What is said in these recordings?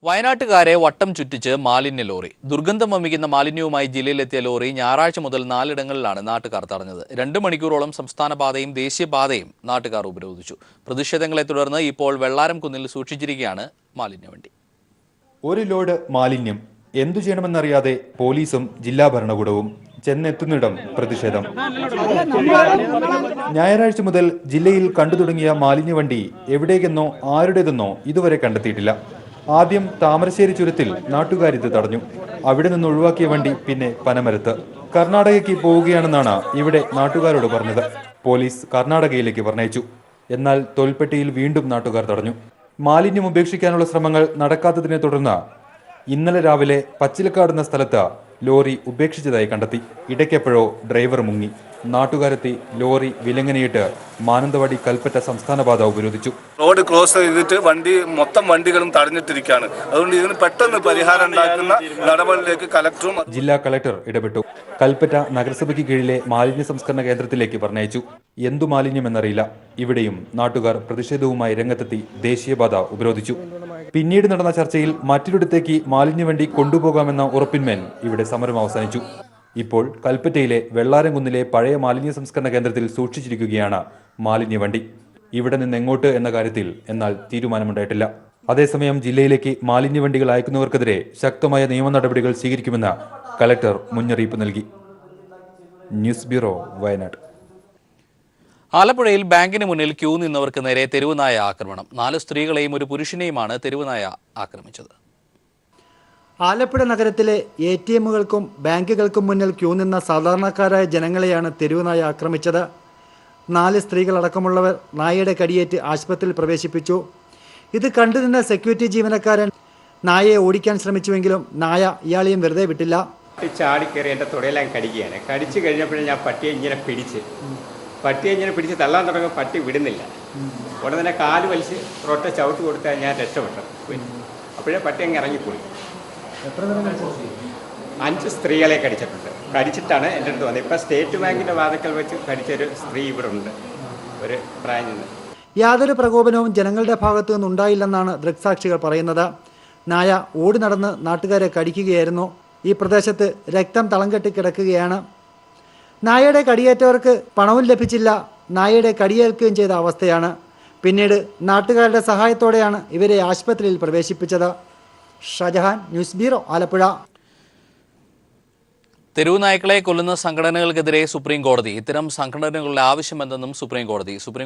വയനാട്ടുകാരെ വട്ടം ചുറ്റിച്ച് മാലിന്യ ലോറി. ദുർഗന്ധം വമിക്കുന്ന മാലിന്യവുമായി ജില്ലയിലെത്തിയ ലോറി ഞായറാഴ്ച മുതൽ 4 ഇടങ്ങളിലാണ് നാട്ടുകാർ തടഞ്ഞത്. 2 മണിക്കൂറോളം സംസ്ഥാന പാതയും ദേശീയപാതയും നാട്ടുകാർ ഉപരോധിച്ചു. പ്രതിഷേധങ്ങളെ തുടർന്ന് ഇപ്പോൾ വെള്ളാരം കുന്നിൽ സൂക്ഷിച്ചിരിക്കുകയാണ് മാലിന്യവണ്ടി. ഒരു ലോഡ് മാലിന്യം എന്തു ചെയ്യണമെന്നറിയാതെ പോലീസും ജില്ലാ ഭരണകൂടവും ചെന്നെത്തുന്നിടം പ്രതിഷേധം. ഞായറാഴ്ച മുതൽ ജില്ലയിൽ കണ്ടു തുടങ്ങിയ മാലിന്യവണ്ടി എവിടേക്കെന്നോ ആരുടേതെന്നോ ഇതുവരെ കണ്ടെത്തിയിട്ടില്ല. ആദ്യം താമരശ്ശേരി ചുരത്തിൽ നാട്ടുകാരിത് തടഞ്ഞു. അവിടെ നിന്ന് ഒഴിവാക്കിയ വണ്ടി പിന്നെ പനമരത്ത്. കർണാടകയ്ക്ക് പോവുകയാണെന്നാണ് ഇവിടെ നാട്ടുകാരോട് പറഞ്ഞത്. പോലീസ് കർണാടകയിലേക്ക് പറഞ്ഞയച്ചു. എന്നാൽ തോൽപ്പെട്ടിയിൽ വീണ്ടും നാട്ടുകാർ തടഞ്ഞു. മാലിന്യം ഉപേക്ഷിക്കാനുള്ള ശ്രമങ്ങൾ നടക്കാത്തതിനെ തുടർന്ന് ഇന്നലെ രാവിലെ പച്ചിലക്കാട് എന്ന സ്ഥലത്ത് ലോറി ഉപേക്ഷിച്ചതായി കണ്ടെത്തി. ഇടയ്ക്കെപ്പോഴോ ഡ്രൈവർ മുങ്ങി. നാട്ടുകാരെത്തി ലോറി വിലങ്ങനയിട്ട് മാനന്തവാടി കൽപ്പറ്റ സംസ്ഥാന പാത ഉപരോധിച്ചു. റോഡ് ക്ലോസ് ചെയ്തിട്ട് മൊത്തം വണ്ടികളും തടഞ്ഞിട്ടിരിക്കുകയാണ്. അതുകൊണ്ട് ഇതിന് പെട്ടെന്ന് പരിഹാരം ഉണ്ടാക്കുന്ന നടപടിയിലേക്ക് കലക്ടറും ജില്ലാ കളക്ടർ ഇടപെട്ടു. കൽപ്പറ്റ നഗരസഭയ്ക്ക് കീഴിലെ മാലിന്യ സംസ്കരണ കേന്ദ്രത്തിലേക്ക് പറഞ്ഞയച്ചു. എന്തു മാലിന്യമെന്നറിയില്ല. ഇവിടെയും നാട്ടുകാർ പ്രതിഷേധവുമായി രംഗത്തെത്തി ദേശീയപാത ഉപരോധിച്ചു. പിന്നീട് നടന്ന ചർച്ചയിൽ മറ്റൊരിടത്തേക്ക് മാലിന്യവണ്ടി കൊണ്ടുപോകാമെന്ന ഉറപ്പിന്മേൽ ഇവിടെ സമരം അവസാനിച്ചു. ഇപ്പോൾ കൽപ്പറ്റയിലെ വെള്ളാരംകുന്നിലെ പഴയ മാലിന്യ സംസ്കരണ കേന്ദ്രത്തിൽ സൂക്ഷിച്ചിരിക്കുകയാണ് മാലിന്യവണ്ടി. ഇവിടെ നിന്ന് എങ്ങോട്ട് എന്ന കാര്യത്തിൽ എന്നാൽ തീരുമാനമുണ്ടായിട്ടില്ല. അതേസമയം ജില്ലയിലേക്ക് മാലിന്യവണ്ടികൾ അയക്കുന്നവർക്കെതിരെ ശക്തമായ നിയമ നടപടികൾ സ്വീകരിക്കുമെന്ന് കലക്ടർ മുന്നറിയിപ്പ് നൽകി. News bureau, Wayanad. ആലപ്പുഴയിൽ ബാങ്കിന് മുന്നിൽ ക്യൂ നിന്നവർക്ക് നേരെ തെരുവുനായ ആക്രമണം. 4 സ്ത്രീകളെയും ഒരു പുരുഷനെയുമാണ് തെരുവുനായ ആക്രമിച്ചത്. ആലപ്പുഴ നഗരത്തിലെ ATMകൾക്കും ബാങ്കുകൾക്കും മുന്നിൽ ക്യൂ നിന്ന സാധാരണക്കാരായ ജനങ്ങളെയാണ് തെരുവുനായ ആക്രമിച്ചത്. 4 സ്ത്രീകളടക്കമുള്ളവർ നായയുടെ കടിയേറ്റ് ആശുപത്രിയിൽ പ്രവേശിപ്പിച്ചു. ഇത് കണ്ടുനിന്ന സെക്യൂരിറ്റി ജീവനക്കാരൻ നായയെ ഓടിക്കാൻ ശ്രമിച്ചുവെങ്കിലും നായ ഇയാളെയും വെറുതെ വിട്ടില്ല. ചാടിക്കയറി എൻ്റെ തുടയെല്ലാം കടിക്കുകയാണ്. കടിച്ചു കഴിഞ്ഞപ്പോഴും ഞാൻ പട്ടിയെ ഇങ്ങനെ പിടിച്ച് തള്ളാൻ തുടങ്ങുമ്പോൾ പട്ടി വിടുന്നില്ല. ഉടനെ തന്നെ കാല് വലിച്ച് ഒരൊറ്റ ചവിട്ട് കൊടുത്താൽ ഞാൻ രക്ഷപ്പെട്ടു. അപ്പോഴേ പട്ടി അങ്ങ് ഇറങ്ങിപ്പോയി. 5 സ്ത്രീകളെ കടിച്ചിട്ടുണ്ട്. കടിച്ചിട്ടാണ് എൻ്റെ അടുത്ത് വന്നത്. ഇപ്പം സ്റ്റേറ്റ് ബാങ്കിൻ്റെ വാതിക്കൽ വെച്ച് കടിച്ചൊരു സ്ത്രീ ഇവിടെ ഉണ്ട്, ഒരു ബ്രാഞ്ചിൽ നിന്ന്. യാതൊരു പ്രകോപനവും ജനങ്ങളുടെ ഭാഗത്തു നിന്നുണ്ടായില്ലെന്നാണ് ദൃക്സാക്ഷികൾ പറയുന്നത്. നായ ഓടി നടന്ന് നാട്ടുകാരെ കടിക്കുകയായിരുന്നു. ഈ പ്രദേശത്ത് രക്തം തളം കെട്ടി കിടക്കുകയാണ്. നായയുടെ കടിയേറ്റവർക്ക് പണവും ലഭിച്ചില്ല, നായയുടെ കടിയേൽക്കുകയും ചെയ്ത അവസ്ഥയാണ്. പിന്നീട് നാട്ടുകാരുടെ സഹായത്തോടെയാണ് ഇവരെ ആശുപത്രിയിൽ പ്രവേശിപ്പിച്ചത്. Shahjahan, news bureau, Alappuzha. തെരുവുനായ്ക്കളെ കൊല്ലുന്ന സംഘടനകൾക്കെതിരെ സുപ്രീം കോടതി. ഇത്തരം സംഘടനകളുടെ ആവശ്യമെന്തെന്നും സുപ്രീം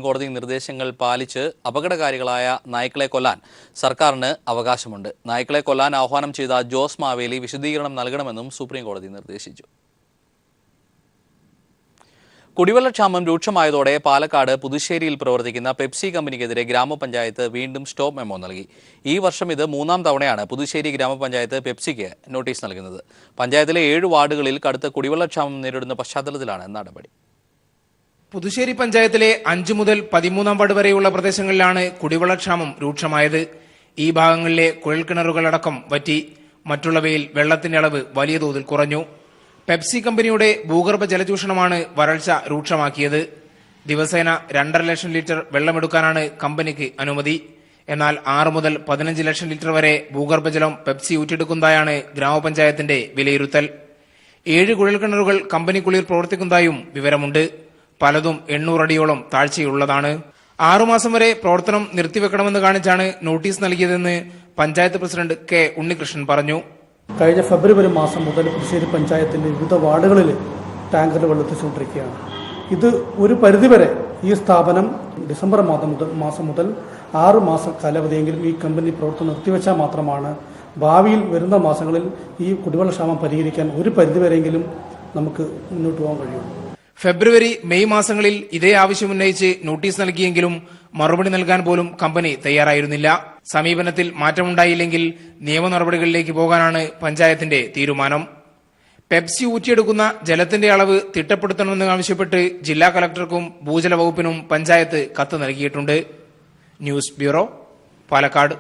കോടതി നിർദ്ദേശങ്ങൾ പാലിച്ച് അപകടകാരികളായ നായ്ക്കളെ കൊല്ലാൻ സർക്കാരിന് അവകാശമുണ്ട്. നായ്ക്കളെ കൊല്ലാൻ ആഹ്വാനം ചെയ്ത ജോസ് മാവേലി വിശദീകരണം നൽകണമെന്നും സുപ്രീം കോടതി നിർദ്ദേശിച്ചു. കുടിവെള്ളക്ഷാമം രൂക്ഷമായതോടെ പാലക്കാട് പുതുശ്ശേരിയിൽ പ്രവർത്തിക്കുന്ന പെപ്സി കമ്പനിക്കെതിരെ ഗ്രാമപഞ്ചായത്ത് വീണ്ടും സ്റ്റോപ്പ് മെമ്മോ നൽകി. ഈ വർഷം ഇത് 3ാം തവണയാണ് പുതുശ്ശേരി ഗ്രാമപഞ്ചായത്ത് പെപ്സിക്ക് നോട്ടീസ് നൽകുന്നത്. പഞ്ചായത്തിലെ 7 വാർഡുകളിൽ കടുത്ത കുടിവെള്ളക്ഷാമം നേരിടുന്ന പശ്ചാത്തലത്തിലാണ് നടപടി. പുതുശ്ശേരി പഞ്ചായത്തിലെ 5 മുതൽ 13ാം വാർഡ് വരെയുള്ള പ്രദേശങ്ങളിലാണ് കുടിവെള്ളക്ഷാമം രൂക്ഷമായത്. ഈ ഭാഗങ്ങളിലെ കുഴൽക്കിണറുകളടക്കം വറ്റി. മറ്റുള്ളവയിൽ വെള്ളത്തിന്റെ അളവ് വലിയ തോതിൽ കുറഞ്ഞു. പെപ്സി കമ്പനിയുടെ ഭൂഗർഭ ജലചൂഷണമാണ് വരൾച്ച രൂക്ഷമാക്കിയത്. ദിവസേന 2.5 ലക്ഷം ലിറ്റർ വെള്ളമെടുക്കാനാണ് കമ്പനിക്ക് അനുമതി. എന്നാൽ 6 മുതൽ 15 ലക്ഷം ലിറ്റർ വരെ ഭൂഗർഭജലം പെപ്സി ഊറ്റിയെടുക്കുന്നതായാണ് ഗ്രാമപഞ്ചായത്തിന്റെ വിലയിരുത്തൽ. 7 കുഴൽക്കിണറുകൾ കമ്പനിക്കുള്ളിൽ പ്രവർത്തിക്കുന്നതായും വിവരമുണ്ട്. പലതും 800 അടിയോളം താഴ്ചയുള്ളതാണ്. 6 മാസം വരെ പ്രവർത്തനം നിർത്തിവെക്കണമെന്ന് കാണിച്ചാണ് നോട്ടീസ് നൽകിയതെന്ന് പഞ്ചായത്ത് പ്രസിഡന്റ് കെ ഉണ്ണികൃഷ്ണൻ പറഞ്ഞു. കഴിഞ്ഞ ഫെബ്രുവരി മാസം മുതൽ പുതുശ്ശേരി പഞ്ചായത്തിൻ്റെ വിവിധ വാർഡുകളിൽ ടാങ്കറിൽ വെള്ളത്തിച്ചുകൊണ്ടിരിക്കുകയാണ്. ഇത് ഒരു പരിധിവരെ ഈ സ്ഥാപനം ഡിസംബർ മാസം മുതൽ 6 മാസം കാലാവധിയെങ്കിലും ഈ കമ്പനി പ്രവർത്തനം നിർത്തിവെച്ചാൽ മാത്രമാണ് ഭാവിയിൽ വരുന്ന മാസങ്ങളിൽ ഈ കുടിവെള്ളക്ഷാമം പരിഹരിക്കാൻ ഒരു പരിധിവരെയെങ്കിലും നമുക്ക് മുന്നോട്ട് പോകാൻ കഴിയും. ഫെബ്രുവരി, മെയ് മാസങ്ങളിൽ ഇതേ ആവശ്യമുന്നയിച്ച് നോട്ടീസ് നൽകിയെങ്കിലും മറുപടി നൽകാൻ പോലും കമ്പനി തയ്യാറായിരുന്നില്ല. സമീപനത്തിൽ മാറ്റമുണ്ടായില്ലെങ്കിൽ നിയമ നടപടികളിലേക്ക് പോകാനാണ് പഞ്ചായത്തിന്റെ തീരുമാനം. പെപ്സി ഊറ്റിയെടുക്കുന്ന ജലത്തിന്റെ അളവ് തിട്ടപ്പെടുത്തണമെന്ന് ആവശ്യപ്പെട്ട് ജില്ലാ കളക്ടർക്കും ഭൂജല വകുപ്പിനും പഞ്ചായത്ത് കത്ത് നൽകിയിട്ടുണ്ട്. News bureau, Palakkad.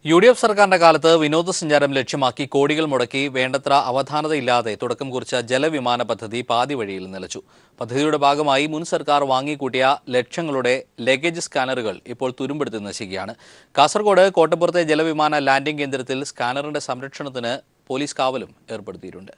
UDF സർക്കാരിന്റെ കാലത്ത് വിനോദസഞ്ചാരം ലക്ഷ്യമാക്കി കോടികൾ മുടക്കി വേണ്ടത്ര അവധാനതയില്ലാതെ തുടക്കം കുറിച്ച ജലവിമാന പദ്ധതി പാതി വഴിയിൽ നിലച്ചു. പദ്ധതിയുടെ ഭാഗമായി മുൻ സർക്കാർ വാങ്ങിക്കൂട്ടിയ ലക്ഷങ്ങളുടെ ലഗേജ് സ്കാനറുകൾ ഇപ്പോൾ തുരുമ്പെടുത്ത് നശിക്കുകയാണ്. കാസർഗോഡ് കോട്ടപ്പുറത്തെ ജലവിമാന ലാൻഡിംഗ് കേന്ദ്രത്തിൽ സ്കാനറിന്റെ സംരക്ഷണത്തിന് പോലീസ് കാവലും ഏർപ്പെടുത്തിയിട്ടുണ്ട്.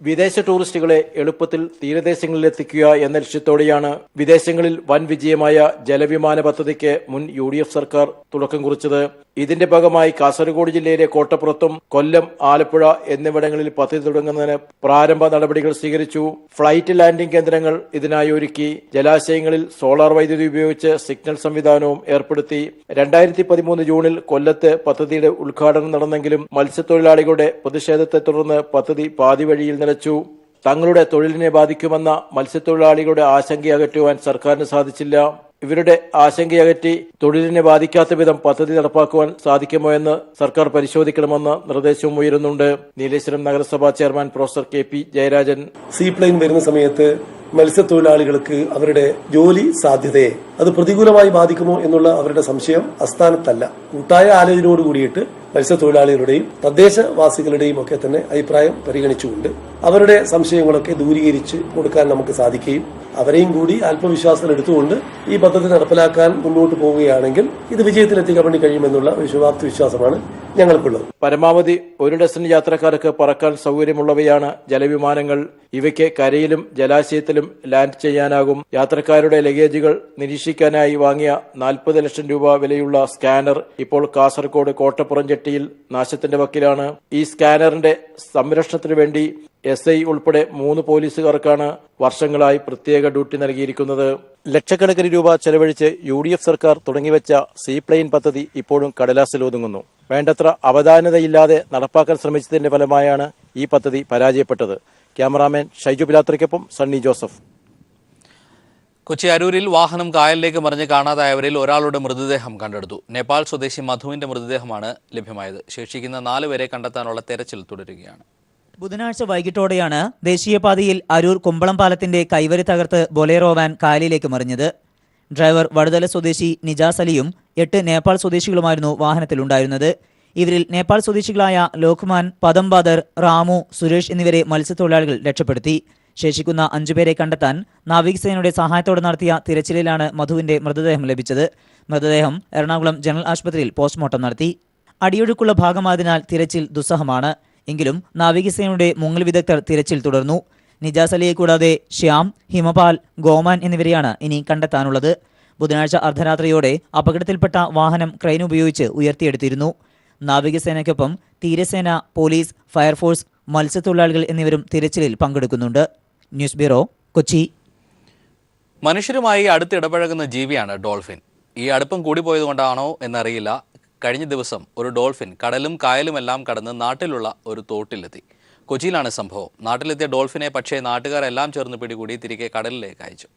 വിദേശ ടൂറിസ്റ്റുകളെ എളുപ്പത്തിൽ തീരദേശങ്ങളിലെത്തിക്കുക എന്ന ലക്ഷ്യത്തോടെയാണ് വിദേശങ്ങളിൽ വൻ വിജയമായ ജലവിമാന പദ്ധതിക്ക് മുൻ UDF സർക്കാർ തുടക്കം കുറിച്ചത്. ഇതിന്റെ ഭാഗമായി കാസർഗോഡ് ജില്ലയിലെ കോട്ടപ്പുറത്തും കൊല്ലം, ആലപ്പുഴ എന്നിവിടങ്ങളിൽ പദ്ധതി തുടങ്ങുന്നതിന് പ്രാരംഭ നടപടികൾ സ്വീകരിച്ചു. ഫ്ലൈറ്റ് ലാൻഡിംഗ് കേന്ദ്രങ്ങൾ ഇതിനായി ഒരുക്കി. ജലാശയങ്ങളിൽ സോളാർ വൈദ്യുതി ഉപയോഗിച്ച് സിഗ്നൽ സംവിധാനവും ഏർപ്പെടുത്തി. 2013 ജൂണിൽ കൊല്ലത്ത് പദ്ധതിയുടെ ഉദ്ഘാടനം നടന്നെങ്കിലും മത്സ്യത്തൊഴിലാളികളുടെ പ്രതിഷേധത്തെ തുടർന്ന് പദ്ധതി പാതി വഴിയിൽ നിലച്ചു. തങ്ങളുടെ തൊഴിലിനെ ബാധിക്കുമെന്ന മത്സ്യത്തൊഴിലാളികളുടെ ആശങ്ക അകറ്റുവാൻ സർക്കാരിന് സാധിച്ചില്ല. ഇവരുടെ ആശങ്കയകറ്റി തൊഴിലിനെ ബാധിക്കാത്ത വിധം പദ്ധതി നടപ്പാക്കുവാൻ സാധിക്കുമോ എന്ന് സർക്കാർ പരിശോധിക്കണമെന്ന് നിർദ്ദേശവും ഉയരുന്നുണ്ട്. നീലേശ്വരം നഗരസഭാ chairman professor KP Jayarajan. Seaplane വരുന്ന സമയത്ത് മത്സ്യത്തൊഴിലാളികൾക്ക് അവരുടെ ജോലി സാധ്യതയെ അത് പ്രതികൂലമായി ബാധിക്കുമോ എന്നുള്ള അവരുടെ സംശയം അസ്ഥാനത്തല്ല. കൂട്ടായ ആലോചനയോട് കൂടിയിട്ട് മത്സ്യത്തൊഴിലാളികളുടെയും തദ്ദേശവാസികളുടെയും ഒക്കെ തന്നെ അഭിപ്രായം പരിഗണിച്ചുകൊണ്ട് അവരുടെ സംശയങ്ങളൊക്കെ ദൂരീകരിച്ച് കൊടുക്കാൻ നമുക്ക് സാധിക്കുകയും അവരെയും കൂടി ആത്മവിശ്വാസത്തിൽ എടുത്തുകൊണ്ട് ഈ പദ്ധതി നടപ്പിലാക്കാൻ മുന്നോട്ട് പോവുകയാണെങ്കിൽ ഇത് വിജയത്തിലെത്തിക്കാൻ വേണ്ടി കഴിയുമെന്നുള്ള ഒരു ശുഭാപ്തി വിശ്വാസമാണ് ഞങ്ങൾക്കുള്ളത്. പരമാവധി 1 ഡസൻ യാത്രക്കാർക്ക് പറക്കാൻ സൗകര്യമുള്ളവയാണ് ജലവിമാനങ്ങൾ. ഇവയ്ക്ക് കരയിലും ജലാശയത്തിലും ലാൻഡ് ചെയ്യാനാകും. യാത്രക്കാരുടെ ലഗേജുകൾ നിരീക്ഷിക്കാനായി വാങ്ങിയ 40 ലക്ഷം രൂപ വിലയുള്ള സ്കാനർ ഇപ്പോൾ കാസർഗോഡ് കോട്ടപ്പുറം ജെട്ടിയിൽ നാശത്തിന്റെ വക്കിലാണ്. ഈ സ്കാനറിന്റെ സംരക്ഷണത്തിനു വേണ്ടി SI ഉൾപ്പെടെ 3 പോലീസുകാർക്കാണ് വർഷങ്ങളായി പ്രത്യേക ഡ്യൂട്ടി നൽകിയിരിക്കുന്നത്. ലക്ഷക്കണക്കിന് രൂപ ചെലവഴിച്ച് UDF സർക്കാർ തുടങ്ങിവെച്ച സീപ്ലെയിൻ പദ്ധതി ഇപ്പോഴും കടലാസിൽ ഒതുങ്ങുന്നു. വേണ്ടത്ര അവധാനതയില്ലാതെ നടപ്പാക്കാൻ ശ്രമിച്ചതിന്റെ ഫലമായാണ് ഈ പദ്ധതി പരാജയപ്പെട്ടത്. ക്യാമറാമാൻ ഷൈജു പിലാത്രയ്ക്കൊപ്പം സണ്ണി ജോസഫ്. കൊച്ചി അരൂരിൽ വാഹനം കായലിലേക്ക് മറിഞ്ഞ് കാണാതായവരിൽ ഒരാളുടെ മൃതദേഹം കണ്ടെടുത്തു. നേപ്പാൾ സ്വദേശി മധുവിന്റെ മൃതദേഹമാണ് ലഭ്യമായത്. ശേഷിക്കുന്ന 4 പേരെ കണ്ടെത്താനുള്ള തെരച്ചിൽ തുടരുകയാണ്. ബുധനാഴ്ച വൈകിട്ടോടെയാണ് ദേശീയപാതയിൽ അരൂർ കുമ്പളം പാലത്തിന്റെ കൈവരി തകർത്ത് ബൊലേറോ വാൻ കായലിലേക്ക് മറിഞ്ഞത്. ഡ്രൈവർ വടുതല സ്വദേശി നിജാസ് അലിയും 8 നേപ്പാൾ സ്വദേശികളുമായിരുന്നു വാഹനത്തിലുണ്ടായിരുന്നത്. ഇവരിൽ നേപ്പാൾ സ്വദേശികളായ ലോക്മാൻ, പദംബാദർ, റാമു, സുരേഷ് എന്നിവരെ മത്സ്യത്തൊഴിലാളികൾ രക്ഷപ്പെടുത്തി. ശേഷിക്കുന്ന 5 പേരെ കണ്ടെത്താൻ നാവികസേനയുടെ സഹായത്തോടെ നടത്തിയ തിരച്ചിലിലാണ് മധുവിന്റെ മൃതദേഹം ലഭിച്ചത്. മൃതദേഹം എറണാകുളം ജനറൽ ആശുപത്രിയിൽ പോസ്റ്റ്മോർട്ടം നടത്തി. അടിയൊഴുക്കുള്ള ഭാഗമായതിനാൽ തിരച്ചിൽ ദുസ്സഹമാണ്. എങ്കിലും നാവികസേനയുടെ മുങ്ങൽ വിദഗ്ധർ തിരച്ചിൽ തുടർന്നു. നിജാസ് അലിയെ കൂടാതെ ശ്യാം, ഹിമപാൽ, ഗോമാൻ എന്നിവരെയാണ് ഇനി കണ്ടെത്താനുള്ളത്. ബുധനാഴ്ച അർദ്ധരാത്രിയോടെ അപകടത്തിൽപ്പെട്ട വാഹനം ക്രെയിൻ ഉപയോഗിച്ച് ഉയർത്തിയെടുത്തിരുന്നു. നാവികസേനയ്ക്കൊപ്പം തീരസേന, പോലീസ്, ഫയർഫോഴ്സ്, മത്സ്യത്തൊഴിലാളികൾ എന്നിവരും തിരച്ചിലിൽ പങ്കെടുക്കുന്നുണ്ട്. News bureau, Kochi. മനുഷ്യരുമായി അടുത്തിടപഴകുന്ന ജീവിയാണ് ഡോൾഫിൻ. ഈ അടുപ്പം കൂടിപ്പോയതുകൊണ്ടാണോ എന്നറിയില്ല, കഴിഞ്ഞ ദിവസം ഒരു ഡോൾഫിൻ കടലും കായലുമെല്ലാം കടന്ന് നാട്ടിലുള്ള ഒരു തോട്ടിലെത്തി. കൊച്ചിയിലാണ് സംഭവം. നാട്ടിലെത്തിയ ഡോൾഫിനെ പക്ഷേ നാട്ടുകാരെല്ലാം ചേർന്ന് പിടികൂടി തിരികെ കടലിലേക്ക് അയച്ചു.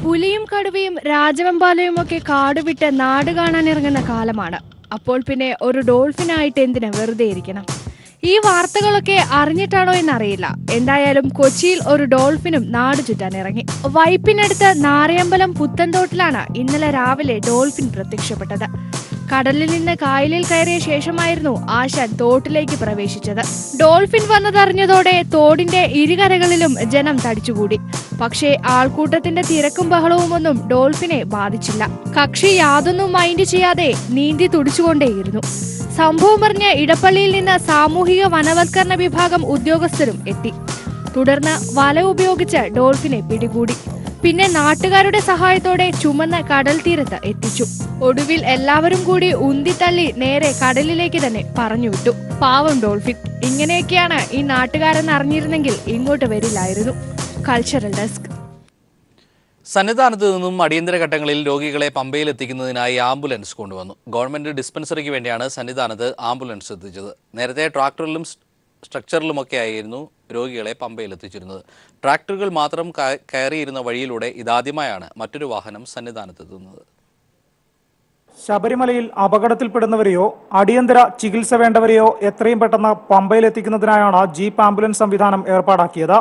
പുലിയും കടുവയും രാജവെമ്പാലയും ഒക്കെ കാടുവിട്ട് നാട് കാണാൻ ഇറങ്ങുന്ന കാലമാണ്. അപ്പോൾ പിന്നെ ഒരു ഡോൾഫിനായിട്ട് എന്തിനാ വെറുതെ ഇരിക്കണം? ഈ വാർത്തകളൊക്കെ അറിഞ്ഞിട്ടാണോ എന്നറിയില്ല. എന്തായാലും കൊച്ചിയിൽ ഒരു ഡോൾഫിനും നാട് ചുറ്റാൻ ഇറങ്ങി. വൈപ്പിനടുത്ത് നാരയമ്പലം പുത്തൻതോട്ടിലാണ് ഇന്നലെ രാവിലെ ഡോൾഫിൻ പ്രത്യക്ഷപ്പെട്ടത്. കടലിൽ നിന്ന് കായലിൽ കയറിയ ശേഷമായിരുന്നു ആശാൻ തോട്ടിലേക്ക് പ്രവേശിച്ചത്. ഡോൾഫിൻ വന്നതറിഞ്ഞതോടെ തോടിന്റെ ഇരുകരകളിലും ജനം തടിച്ചുകൂടി. പക്ഷേ ആൾക്കൂട്ടത്തിന്റെ തിരക്കും ബഹളവുമൊന്നും ഡോൾഫിനെ ബാധിച്ചില്ല. കക്ഷി യാതൊന്നും മൈൻഡ് ചെയ്യാതെ നീന്തി തുടിച്ചുകൊണ്ടേയിരുന്നു. സംഭവം അറിഞ്ഞ ഇടപ്പള്ളിയിൽ നിന്ന് സാമൂഹിക വനവൽക്കരണ വിഭാഗം ഉദ്യോഗസ്ഥരും എത്തി. തുടർന്ന് വല ഉപയോഗിച്ച് ഡോൾഫിനെ പിടികൂടി. പിന്നെ നാട്ടുകാരുടെ സഹായത്തോടെ ചുമന്ന കടൽ തീരത്ത് എത്തിച്ചു. ഒടുവിൽ എല്ലാവരും കൂടി ഉന്തിത്തള്ളി നേരെ കടലിലേക്ക് തന്നെ പറഞ്ഞുവിട്ടു. പാവം ഡോൾഫിൻ. ഇങ്ങനെയൊക്കെയാണ് ഈ നാട്ടുകാരെന്ന് അറിഞ്ഞിരുന്നെങ്കിൽ ഇങ്ങോട്ട് വരില്ലായിരുന്നു. Cultural desk. സന്നിധാനത്ത് നിന്നും അടിയന്തര ഘട്ടങ്ങളിൽ രോഗികളെ പമ്പയിൽ എത്തിക്കുന്നതിനായി ആംബുലൻസ് കൊണ്ടുവന്നു. ഗവൺമെന്റ് ഡിസ്പെൻസറിക്ക് വേണ്ടിയാണ് സന്നിധാനത്ത് ആംബുലൻസ് എത്തിച്ചത്. നേരത്തെ ട്രാക്ടറിലും സ്ട്രക്ചറിലുമൊക്കെ ആയിരുന്നു രോഗികളെ പമ്പയിൽ എത്തിച്ചിരുന്നത്. ട്രാക്ടറുകൾ മാത്രം കയറിയിരുന്ന വഴിയിലൂടെ ഇതാദ്യമായാണ് മറ്റൊരു വാഹനം സന്നിധാനത്തെത്തുന്നത്. ശബരിമലയിൽ അപകടത്തിൽപ്പെടുന്നവരെയോ അടിയന്തര ചികിത്സ വേണ്ടവരെയോ എത്രയും പെട്ടെന്ന് പമ്പയിൽ എത്തിക്കുന്നതിനായാണ് ജീപ്പ് ആംബുലൻസ് സംവിധാനം ഏർപ്പാടാക്കിയത്.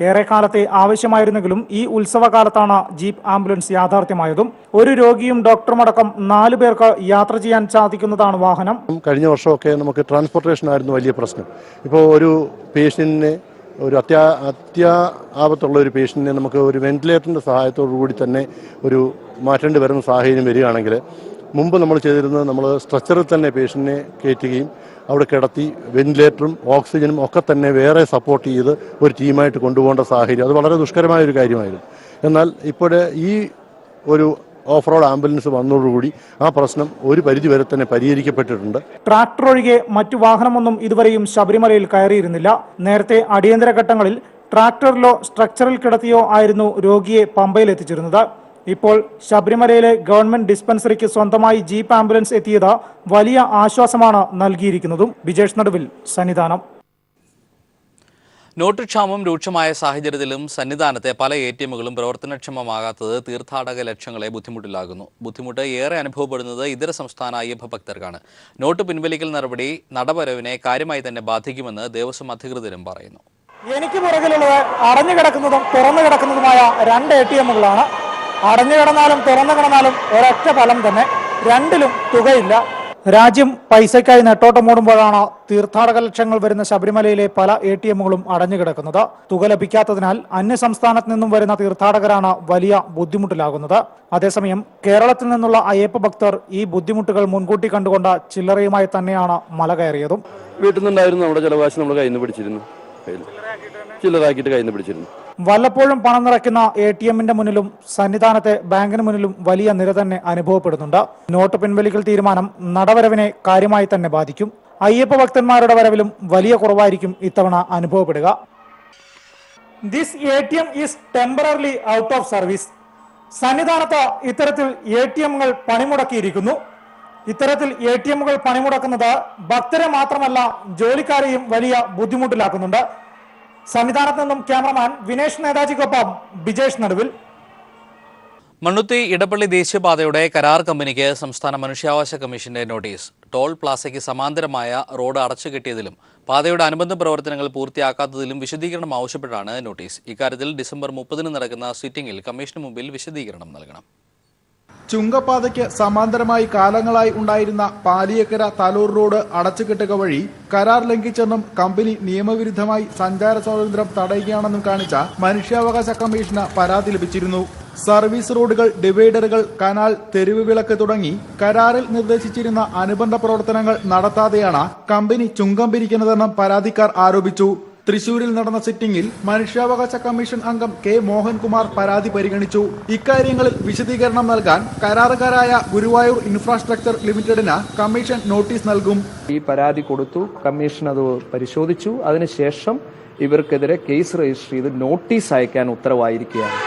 ഏറെക്കാലത്തെ ആവശ്യമായിരുന്നെങ്കിലും ഈ ഉത്സവകാലത്താണ് ജീപ്പ് ആംബുലൻസ് യാഥാർത്ഥ്യമായതും. ഒരു രോഗിയും ഡോക്ടറുമടക്കം 4 പേർക്ക് യാത്ര ചെയ്യാൻ സാധിക്കുന്നതാണ് വാഹനം. കഴിഞ്ഞ വർഷമൊക്കെ നമുക്ക് ട്രാൻസ്പോർട്ടേഷൻ ആയിരുന്നു വലിയ പ്രശ്നം. ഇപ്പോൾ ഒരു പേഷ്യന്റിനെ, ഒരു ആപത്തുള്ള ഒരു പേഷ്യന്റിനെ നമുക്ക് ഒരു വെന്റിലേറ്ററിന്റെ സഹായത്തോടു കൂടി തന്നെ ഒരു മാറ്റേണ്ടി വരുന്ന സാഹചര്യം വരികയാണെങ്കിൽ, മുമ്പ് നമ്മൾ ചെയ്തിരുന്നത് നമ്മൾ സ്ട്രെച്ചറിൽ തന്നെ പേഷ്യന്റിനെ കയറ്റുകയും അവിടെ കിടത്തി വെന്റിലേറ്ററും ഓക്സിജനും ഒക്കെ തന്നെ വേറെ സപ്പോർട്ട് ചെയ്ത് ഒരു ടീമായിട്ട് കൊണ്ടുപോകേണ്ട സാഹചര്യം, അത് വളരെ ദുഷ്കരമായ ഒരു കാര്യമായിരുന്നു. എന്നാൽ ഇപ്പോഴേ ഈ ഒരു ഓഫ് റോഡ് ആംബുലൻസ് വന്നതോടുകൂടി ആ പ്രശ്നം ഒരു പരിധിവരെ തന്നെ പരിഹരിക്കപ്പെട്ടിട്ടുണ്ട്. ട്രാക്ടർ ഒഴികെ മറ്റു വാഹനമൊന്നും ഇതുവരെയും ശബരിമലയിൽ കയറിയിരുന്നില്ല. നേരത്തെ അടിയന്തര ഘട്ടങ്ങളിൽ ട്രാക്ടറിലോ സ്ട്രക്ചറിൽ കിടത്തിയോ ആയിരുന്നു രോഗിയെ പമ്പയിൽ എത്തിച്ചിരുന്നത്. ഇപ്പോൾ ശബരിമലയിലെ ഗവൺമെന്റ് ഡിസ്പെൻസറിക്ക് സ്വന്തമായി ജീപ്പ് ആംബുലൻസ് എത്തിയത് വലിയ ആശ്വാസമാണ് നൽകിയിരിക്കുന്നതും. വിജേഷ് നടുവിൽ, സന്നിധാനം. നോട്ട് ക്ഷാമം രൂക്ഷമായ സാഹചര്യത്തിലും സന്നിധാനത്തെ പല ATMകളും പ്രവർത്തനക്ഷമമാകാത്തത് തീർത്ഥാടക ലക്ഷ്യങ്ങളെ ബുദ്ധിമുട്ടിലാകുന്നു. ബുദ്ധിമുട്ട് ഏറെ അനുഭവപ്പെടുന്നത് ഇതര സംസ്ഥാന അയ്യപ്പ ഭക്തർക്കാണ്. നോട്ട് പിൻവലിക്കൽ നടപടി നടവരവിനെ കാര്യമായി തന്നെ ബാധിക്കുമെന്ന് ദേവസ്വം അധികൃതരും പറയുന്നു. എനിക്ക് പുറകിലുള്ളത് അടഞ്ഞു കിടക്കുന്നതും തുറന്നു കിടക്കുന്നതുമായ 2 ATMകളാണ്. അടഞ്ഞു കിടന്നാലും തുറന്നു കിടന്നാലും ഒരൊറ്റ ഫലം തന്നെ, രണ്ടിലും തുകയില്ല. രാജ്യം പൈസയ്ക്കായി നെട്ടോട്ടമോടുമ്പോഴാണ് തീർത്ഥാടക ലക്ഷ്യങ്ങൾ വരുന്ന ശബരിമലയിലെ പല ATMകളും അടഞ്ഞു കിടക്കുന്നത്. തുക ലഭിക്കാത്തതിനാൽ അന്യ സംസ്ഥാനത്ത് നിന്നും വരുന്ന തീർത്ഥാടകരാണ് വലിയ ബുദ്ധിമുട്ടിലാകുന്നത്. അതേസമയം കേരളത്തിൽ നിന്നുള്ള അയ്യപ്പ ഭക്തർ ഈ ബുദ്ധിമുട്ടുകൾ മുൻകൂട്ടി കണ്ടുകൊണ്ട് ചില്ലറയുമായി തന്നെയാണ് മല കയറിയതും. വീട്ടിൽ നിന്നുണ്ടായിരുന്നു നമ്മുടെ ചിലവാശി നമ്മൾ കയ്യിൽ നിന്ന് പിടിച്ചിരുന്നു, ചില്ലറാക്കിയിട്ട് കയ്യിൽ നിന്ന് പിടിച്ചിരുന്നു. വല്ലപ്പോഴും പണം നിറയ്ക്കുന്ന ATMന്റെ മുന്നിലും സന്നിധാനത്തെ ബാങ്കിന് മുന്നിലും വലിയ നിര തന്നെ അനുഭവപ്പെടുന്നുണ്ട്. നോട്ട് പിൻവലിക്കൽ തീരുമാനം നടവരവിനെ കാര്യമായി തന്നെ ബാധിക്കും. അയ്യപ്പ ഭക്തന്മാരുടെ വരവിലും വലിയ കുറവായിരിക്കും ഇത്തവണ അനുഭവപ്പെടുക. This ATM is temporarily out of service. സന്നിധാനത്ത് ഇത്തരത്തിൽ ATMകൾ പണിമുടക്കിയിരിക്കുന്നു. ഇത്തരത്തിൽ ATMകൾ പണിമുടക്കുന്നത് ഭക്തരെ മാത്രമല്ല ജോലിക്കാരെയും വലിയ ബുദ്ധിമുട്ടിലാക്കുന്നുണ്ട്. സന്നിധാനത്ത് നിന്നും ക്യാമറമാൻ വിനേഷ് നേതാജിക്കൊപ്പം വിജേഷ് നടുവിൽ. മണ്ണുത്തി ഇടപ്പള്ളി ദേശീയപാതയുടെ കരാർ കമ്പനിക്ക് സംസ്ഥാന മനുഷ്യാവകാശ കമ്മീഷന്റെ നോട്ടീസ്. ടോൾ പ്ലാസയ്ക്ക് സമാന്തരമായ റോഡ് അടച്ചുകെട്ടിയതിലും പാതയുടെ അനുബന്ധ പ്രവർത്തനങ്ങൾ പൂർത്തിയാക്കാത്തതിലും വിശദീകരണം ആവശ്യപ്പെട്ടാണ് നോട്ടീസ്. ഇക്കാര്യത്തിൽ ഡിസംബർ 30 നടക്കുന്ന സിറ്റിംഗിൽ കമ്മീഷന് മുമ്പിൽ വിശദീകരണം നൽകണം. ചുങ്കപ്പാതയ്ക്ക് സമാന്തരമായി കാലങ്ങളായി ഉണ്ടായിരുന്ന പാലിയക്കര തലൂർ റോഡ് അടച്ചുകെട്ടുക വഴി കരാർ ലംഘിച്ചെന്നും കമ്പനി നിയമവിരുദ്ധമായി സഞ്ചാര സ്വാതന്ത്ര്യം തടയുകയാണെന്നും കാണിച്ച മനുഷ്യാവകാശ കമ്മീഷന് പരാതി ലഭിച്ചിരുന്നു. സർവീസ് റോഡുകൾ, ഡിവൈഡറുകൾ, കനാൽ, തെരുവ് വിളക്ക് തുടങ്ങി കരാറിൽ നിർദ്ദേശിച്ചിരുന്ന അനുബന്ധ പ്രവർത്തനങ്ങൾ നടത്താതെയാണ് കമ്പനി ചുങ്കം പിരിക്കുന്നതെന്നും പരാതിക്കാർ ആരോപിച്ചു. തൃശൂരിൽ നടന്ന സിറ്റിംഗിൽ മനുഷ്യാവകാശ കമ്മീഷൻ അംഗം കെ മോഹൻകുമാർ പരാതി പരിഗണിച്ചു. ഇക്കാര്യങ്ങളിൽ വിശദീകരണം നൽകാൻ കരാറുകാരായ ഗുരുവായൂർ ഇൻഫ്രാസ്ട്രക്ചർ ലിമിറ്റഡിന് കമ്മീഷൻ നോട്ടീസ് നൽകും. ഈ പരാതി കൊടുത്തു, കമ്മീഷൻ അത് പരിശോധിച്ചു. അതിനുശേഷം ഇവർക്കെതിരെ കേസ് രജിസ്റ്റർ ചെയ്ത് നോട്ടീസ് അയക്കാൻ ഉത്തരവായിരിക്കുകയാണ്.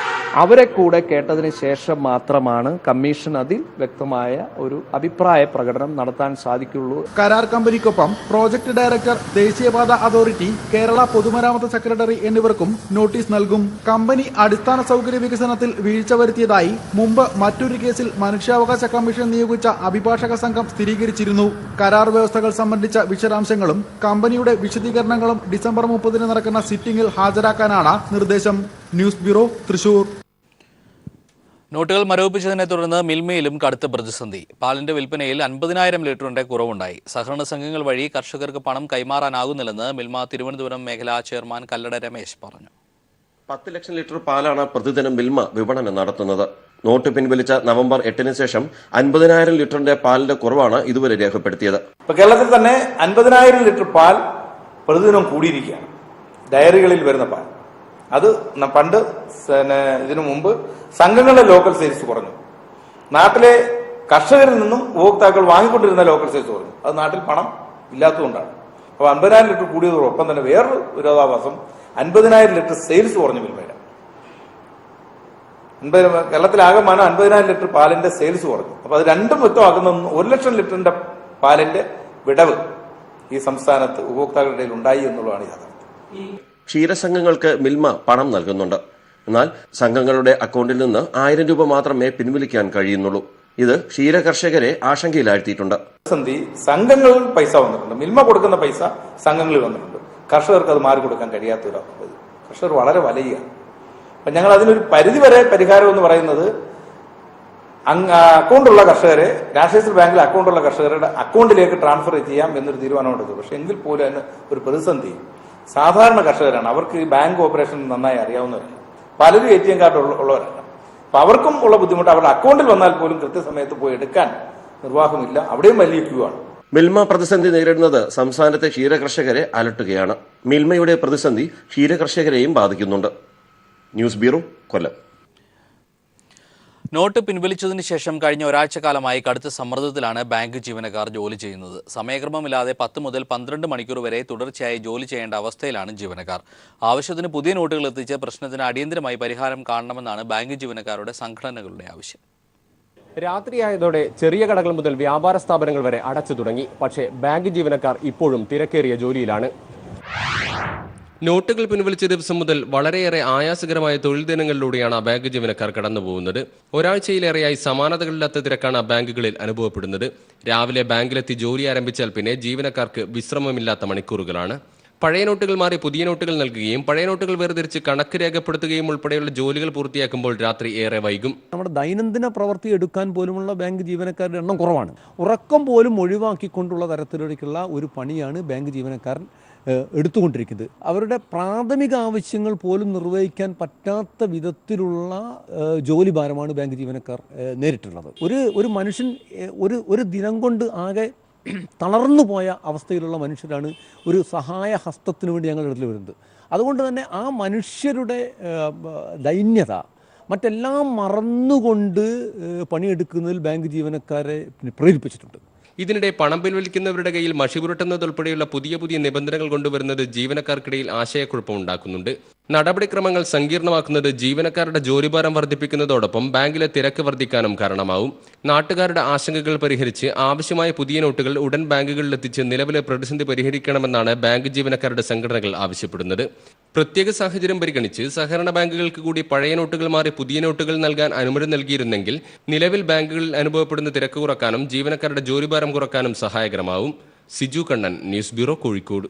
അവരെ കൂടെ കേട്ടതിന് ശേഷം മാത്രമാണ് കമ്മീഷൻ അതിൽ വ്യക്തമായ ഒരു അഭിപ്രായ പ്രകടനം നടത്താൻ സാധിക്കുള്ളൂ. കരാർ കമ്പനിക്കൊപ്പം പ്രോജക്ട് ഡയറക്ടർ, ദേശീയപാത അതോറിറ്റി, കേരള പൊതുമരാമത്ത് സെക്രട്ടറി എന്നിവർക്കും നോട്ടീസ് നൽകും. കമ്പനി അടിസ്ഥാന സൗകര്യ വികസനത്തിൽ വീഴ്ച വരുത്തിയതായി മുമ്പ് മറ്റൊരു കേസിൽ മനുഷ്യാവകാശ കമ്മീഷൻ നിയോഗിച്ച അഭിഭാഷക സംഘം സ്ഥിരീകരിച്ചിരുന്നു. കരാർ വ്യവസ്ഥകൾ സംബന്ധിച്ച വിശദാംശങ്ങളും കമ്പനിയുടെ വിശദീകരണങ്ങളും ഡിസംബർ 30 നടക്കുന്ന സിറ്റിംഗിൽ ഹാജരാക്കാനാണ് നിർദ്ദേശം. News bureau, Thrissur. നോട്ടുകൾ മരവിപ്പിച്ചതിനെ തുടർന്ന് മിൽമയിലും കടുത്ത പ്രതിസന്ധി. പാലിന്റെ വിൽപ്പനയിൽ 50,000 ലിറ്ററിന്റെ കുറവുണ്ടായി. സഹകരണ സംഘങ്ങൾ വഴി കർഷകർക്ക് പണം കൈമാറാനാകുന്നില്ലെന്ന് മിൽമ തിരുവനന്തപുരം മേഖലാ ചെയർമാൻ കല്ലട രമേശ് പറഞ്ഞു. 10 ലക്ഷം ലിറ്റർ പാലാണ് പ്രതിദിനം മിൽമ വിപണനം നടത്തുന്നത്. നോട്ട് പിൻവലിച്ച നവംബർ 8 ശേഷം 50,000 ലിറ്ററിന്റെ പാലിന്റെ കുറവാണ് ഇതുവരെ രേഖപ്പെടുത്തിയത്. കേരളത്തിൽ തന്നെ 50,000 ലിറ്റർ പാൽ പ്രതിദിനം കൂടിയിരിക്കുകയാണ്. ഡയറികളിൽ വരുന്ന പാൽ അത് പണ്ട് ഇതിനു മുമ്പ് സംഘങ്ങളുടെ ലോക്കൽ സെയിൽസ് കുറഞ്ഞു. നാട്ടിലെ കർഷകരിൽ നിന്നും ഉപഭോക്താക്കൾ വാങ്ങിക്കൊണ്ടിരുന്ന ലോക്കൽ സെയിൽസ് കുറഞ്ഞു. അത് നാട്ടിൽ പണം ഇല്ലാത്തതുകൊണ്ടാണ്. അപ്പോൾ 50,000 ലിറ്റർ കൂടിയതോടൊപ്പം തന്നെ വേറൊരു വിരോധാഭാസം 50,000 ലിറ്റർ സെയിൽസ് കുറഞ്ഞു മിൽമയുടെ. കേരളത്തിലാകമാനം 50,000 ലിറ്റർ പാലിന്റെ സെയിൽസ് കുറഞ്ഞു. അപ്പൊ അത് രണ്ടും വ്യക്തമാക്കുന്ന 1 ലക്ഷം ലിറ്ററിന്റെ പാലിന്റെ വിടവ് ഈ സംസ്ഥാനത്ത് ഉപഭോക്താക്കളുടെ ഉണ്ടായി എന്നുള്ളതാണ് യാഥാർത്ഥ്യം. ക്ഷീരസംഘങ്ങൾക്ക് മിൽമ പണം നൽകുന്നുണ്ട്. എന്നാൽ സംഘങ്ങളുടെ അക്കൗണ്ടിൽ നിന്ന് 1000 രൂപ മാത്രമേ പിൻവലിക്കാൻ കഴിയുന്നുള്ളൂ. ഇത് ക്ഷീര കർഷകരെ ആശങ്കയിലാഴ്ത്തിയിട്ടുണ്ട്. സംഘങ്ങളിൽ പൈസ വന്നിട്ടുണ്ട്, മിൽമ കൊടുക്കുന്ന പൈസ സംഘങ്ങളിൽ വന്നിട്ടുണ്ട്. കർഷകർക്ക് അത് മാറി കൊടുക്കാൻ കഴിയാത്ത കർഷകർ വളരെ വലയുകയാണ്. അപ്പം ഞങ്ങൾ അതിനൊരു പരിധിവരെ പരിഹാരം എന്ന് പറയുന്നത് അക്കൗണ്ടുള്ള കർഷകരെ രാഷ്ട്രീയ ബാങ്കിൽ അക്കൗണ്ടുള്ള കർഷകരുടെ അക്കൗണ്ടിലേക്ക് ട്രാൻസ്ഫർ ചെയ്യാം എന്നൊരു തീരുമാനമെടുത്തു. പക്ഷെ എങ്കിൽ പോലും അതിന് ഒരു പ്രതിസന്ധി. സാധാരണ കർഷകരാണ്, അവർക്ക് ഈ ബാങ്ക് ഓപ്പറേഷൻ നന്നായി അറിയാവുന്നവരല്ല, പലരും ATM കാർഡ് ഉള്ളവരല്ല. അപ്പൊ അവർക്കും ഉള്ള ബുദ്ധിമുട്ട് അവരുടെ അക്കൗണ്ടിൽ വന്നാൽ പോലും കൃത്യസമയത്ത് പോയി എടുക്കാൻ നിർവാഹമില്ല. അവിടെയും വലിയ ക്യൂ ആണ്. മിൽമ പ്രതിസന്ധി നേരിടുന്നത് സംസ്ഥാനത്തെ ക്ഷീരകർഷകരെ അലട്ടുകയാണ്. മിൽമയുടെ പ്രതിസന്ധി ക്ഷീരകർഷകരെയും ബാധിക്കുന്നുണ്ട്. News bureau, Kollam. നോട്ട് പിൻവലിച്ചതിന് ശേഷം കഴിഞ്ഞ ഒരാഴ്ചക്കാലമായി കടുത്ത സമ്മർദ്ദത്തിലാണ് ബാങ്ക് ജീവനക്കാർ ജോലി ചെയ്യുന്നത്. സമയക്രമമില്ലാതെ 10 മുതൽ 12 മണിക്കൂർ വരെ തുടർച്ചയായി ജോലി ചെയ്യേണ്ട അവസ്ഥയിലാണ് ജീവനക്കാർ. ആവശ്യത്തിന് പുതിയ നോട്ടുകൾ എത്തിച്ച് പ്രശ്നത്തിന് അടിയന്തരമായി പരിഹാരം കാണണമെന്നാണ് ബാങ്ക് ജീവനക്കാരുടെ സംഘടനകളുടെ ആവശ്യം. രാത്രിയായതോടെ ചെറിയ കടകൾ മുതൽ വ്യാപാര സ്ഥാപനങ്ങൾ വരെ അടച്ചു തുടങ്ങി. പക്ഷേ ബാങ്ക് ജീവനക്കാർ ഇപ്പോഴും തിരക്കേറിയ ജോലിയിലാണ്. നോട്ടുകൾ പിൻവലിച്ച ദിവസം മുതൽ വളരെയേറെ ആയാസകരമായ തൊഴിൽ ദിനങ്ങളിലൂടെയാണ് ബാങ്ക് ജീവനക്കാർ കടന്നുപോകുന്നത്. ഒരാഴ്ചയിലേറെയായി സമാനതകളില്ലാത്ത തിരക്കാണ് ബാങ്കുകളിൽ അനുഭവപ്പെടുന്നത്. രാവിലെ ബാങ്കിലെത്തി ജോലി ആരംഭിച്ചാൽ പിന്നെ ജീവനക്കാർക്ക് വിശ്രമമില്ലാത്ത മണിക്കൂറുകളാണ്. പഴയ നോട്ടുകൾ മാറി പുതിയ നോട്ടുകൾ നൽകുകയും പഴയ നോട്ടുകൾ വേർതിരിച്ച് കണക്ക് രേഖപ്പെടുത്തുകയും ഉൾപ്പെടെയുള്ള ജോലികൾ പൂർത്തിയാക്കുമ്പോൾ രാത്രി ഏറെ വൈകും. നമ്മുടെ ദൈനംദിന പ്രവൃത്തി എടുക്കാൻ പോലുമുള്ള ബാങ്ക് ജീവനക്കാരുടെ എണ്ണം കുറവാണ്. ഉറക്കം പോലും ഒഴിവാക്കിക്കൊണ്ടുള്ള തരത്തിലേക്കുള്ള ഒരു പണിയാണ് ബാങ്ക് ജീവനക്കാരൻ എടുത്തുകൊണ്ടിരിക്കുന്നത്. അവരുടെ പ്രാഥമിക ആവശ്യങ്ങൾ പോലും നിർവഹിക്കാൻ പറ്റാത്ത വിധത്തിലുള്ള ജോലി ഭാരമാണ് ബാങ്ക് ജീവനക്കാർ നേരിട്ടുള്ളത്. ഒരു മനുഷ്യൻ ഒരു ദിനം കൊണ്ട് ആകെ തളർന്നു പോയ അവസ്ഥയിലുള്ള മനുഷ്യരാണ് ഒരു സഹായ ഹസ്തത്തിന് വേണ്ടി ഞങ്ങളുടെ അടുത്ത് വരുന്നത്. അതുകൊണ്ട് തന്നെ ആ മനുഷ്യരുടെ ദൈന്യത മറ്റെല്ലാം മറന്നുകൊണ്ട് പണിയെടുക്കുന്നതിൽ ബാങ്ക് ജീവനക്കാരെ പ്രേരിപ്പിച്ചിട്ടുണ്ട്. ഇതിനിടെ പണം പിൻവലിക്കുന്നവരുടെ കയ്യിൽ മഷിപുരട്ടുന്നതുൾപ്പെടെയുള്ള പുതിയ നിബന്ധനകൾ കൊണ്ടുവരുന്നത് ജീവനക്കാർക്കിടയിൽ ആശയക്കുഴപ്പമുണ്ടാക്കുന്നുണ്ട്. നടപടിക്രമങ്ങൾ സങ്കീർണമാക്കുന്നത് ജീവനക്കാരുടെ ജോലിഭാരം വർദ്ധിപ്പിക്കുന്നതോടൊപ്പം ബാങ്കിലെ തിരക്ക് വർദ്ധിക്കാനും കാരണമാവും. നാട്ടുകാരുടെ ആശങ്കകൾ പരിഹരിച്ച് ആവശ്യമായ പുതിയ നോട്ടുകൾ ഉടൻ ബാങ്കുകളിലെത്തിച്ച് നിലവിലെ പ്രതിസന്ധി പരിഹരിക്കണമെന്നാണ് ബാങ്ക് ജീവനക്കാരുടെ സംഘടനകൾ ആവശ്യപ്പെടുന്നത്. പ്രത്യേക സാഹചര്യം പരിഗണിച്ച് സഹകരണ ബാങ്കുകൾക്ക് കൂടി പഴയ നോട്ടുകൾ മാറി പുതിയ നോട്ടുകൾ നൽകാൻ അനുമതി നൽകിയിരുന്നെങ്കിൽ നിലവിൽ ബാങ്കുകളിൽ അനുഭവപ്പെടുന്ന തിരക്ക് കുറക്കാനും ജീവനക്കാരുടെ ജോലിഭാരം കുറക്കാനും സഹായകരമാവും. Siju Kannan, news bureau, Kozhikode.